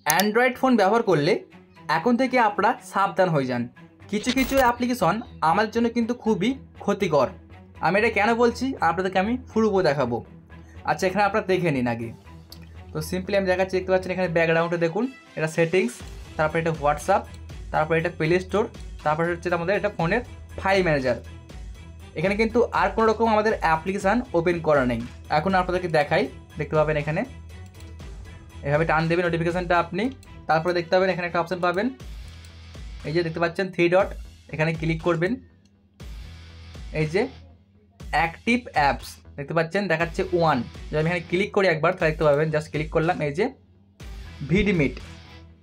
Android phone ব্যবহার করলে এখন থেকে আপনারা সাবধান হয়ে যান। কিছু কিছু অ্যাপ্লিকেশন আমাদের জন্য কিন্তু খুবই ক্ষতিকর। আমি এটা কেন বলছি আপনাদেরকে আমি পুরো দেখাবো। আচ্ছা, এখানে আপনারা দেখে নিন আগে। তো সিম্পলি আমি দেখাচ্ছি, দেখতে পাচ্ছেন এখানে ব্যাকগ্রাউন্ডে দেখুন, এটা সেটিংস, তারপরে এটা হোয়াটসঅ্যাপ, তারপরে এটা প্লে স্টোর, তারপরে হচ্ছে আমাদের এটা ফোনের ফাইল ম্যানেজার। এখানে কিন্তু আর কোনো রকম আমাদের অ্যাপ্লিকেশান ওপেন করা নেই। এখন আপনাদেরকে দেখাই, দেখতে পাবেন এখানে এভাবে টান দেবেন নোটিফিকেশানটা আপনি, তারপরে দেখতে পাবেন এখানে একটা অপশান পাবেন, এই যে দেখতে পাচ্ছেন 3 ডট, এখানে ক্লিক করবেন। এই যে অ্যাক্টিভ অ্যাপস দেখতে পাচ্ছেন, দেখাচ্ছে 1। যদি আমি এখানে ক্লিক করি একবার তাহলে দেখতে পাবেন, জাস্ট ক্লিক করলাম, এই যে ভিডিমিট,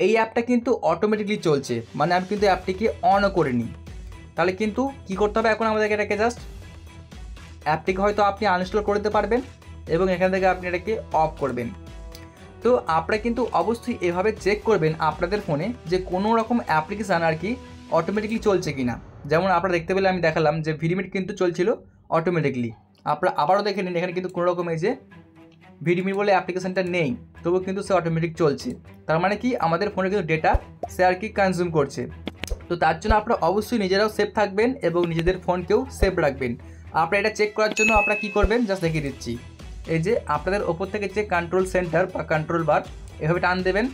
এই অ্যাপটা কিন্তু অটোমেটিকলি চলছে, মানে আমি কিন্তু অ্যাপটিকে অনও করিনি। তাহলে কিন্তু কী করতে হবে এখন আমাদেরকে, এটাকে জাস্ট অ্যাপটিকে হয়তো আপনি আনইনস্টল করে দিতে পারবেন এবং এখান থেকে আপনি এটাকে অফ করবেন। তো আপনারা কিন্তু অবশ্যই এভাবে চেক করবেন আপনাদের ফোনে যে কোনো রকম অ্যাপ্লিকেশান আর কি অটোমেটিকলি চলছে কি না। যেমন আপনারা দেখতে পেলে আমি দেখালাম যে ভিডিমিট কিন্তু চলছিল অটোমেটিকলি। আপনারা আবারও দেখে নিন, এখানে কিন্তু কোনো রকম এই যে ভিডিমিট বলে অ্যাপ্লিকেশানটা নেই, তবুও কিন্তু সে অটোমেটিক চলছে। তার মানে কি আমাদের ফোনে কিন্তু ডেটা সে আর কি কনজিউম করছে। তো তার জন্য আপনারা অবশ্যই নিজেরাও সেফ থাকবেন এবং নিজেদের ফোনকেও সেফ রাখবেন। আপনারা এটা চেক করার জন্য আপনারা কী করবেন, জাস্ট দেখিয়ে দিচ্ছি। এই যে আপনাদের ওপর থেকে যে কন্ট্রোল সেন্টার বা কন্ট্রোল বার, এভাবে টান দেবেন,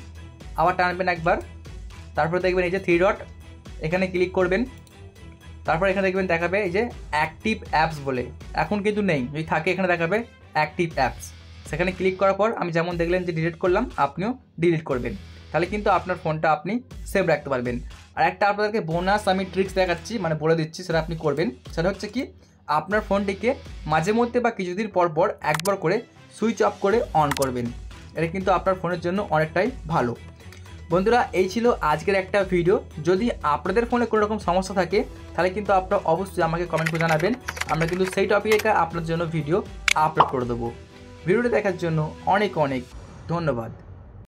আবার টানবেন একবার, তারপরে দেখবেন এই যে 3 ডট, এখানে ক্লিক করবেন। তারপর এখানে দেখবেন দেখাবে এই যে অ্যাক্টিভ অ্যাপস বলে, এখন কিন্তু নেই, যদি থাকে এখানে দেখাবে অ্যাক্টিভ অ্যাপস। সেখানে ক্লিক করার পর আমি যেমন দেখলেন যে ডিলিট করলাম, আপনিও ডিলিট করবেন। তাহলে কিন্তু আপনার ফোনটা আপনি সেভ রাখতে পারবেন। আর একটা আপনাদেরকে বোনাস আমি ট্রিক্স দেখাচ্ছি, মানে বলে দিচ্ছি, সেটা আপনি করবেন। সেটা হচ্ছে কি, আপনার ফোনটিকে মাঝে মধ্যে বা কিছুদিন পর পর একবার করে সুইচ অফ করে অন করবেন। এটা কিন্তু আপনার ফোনের জন্য অনেকটাই ভালো। বন্ধুরা, এই ছিল আজকের একটা ভিডিও। যদি আপনাদের ফোনে কোনো রকম সমস্যা থাকে তাহলে কিন্তু আপনারা অবশ্যই আমাকে কমেন্ট করে জানাবেন, আমরা কিন্তু সেই টপিকে আপনার জন্য ভিডিও আপলোড করে দেবো। ভিডিওটি দেখার জন্য অনেক অনেক ধন্যবাদ।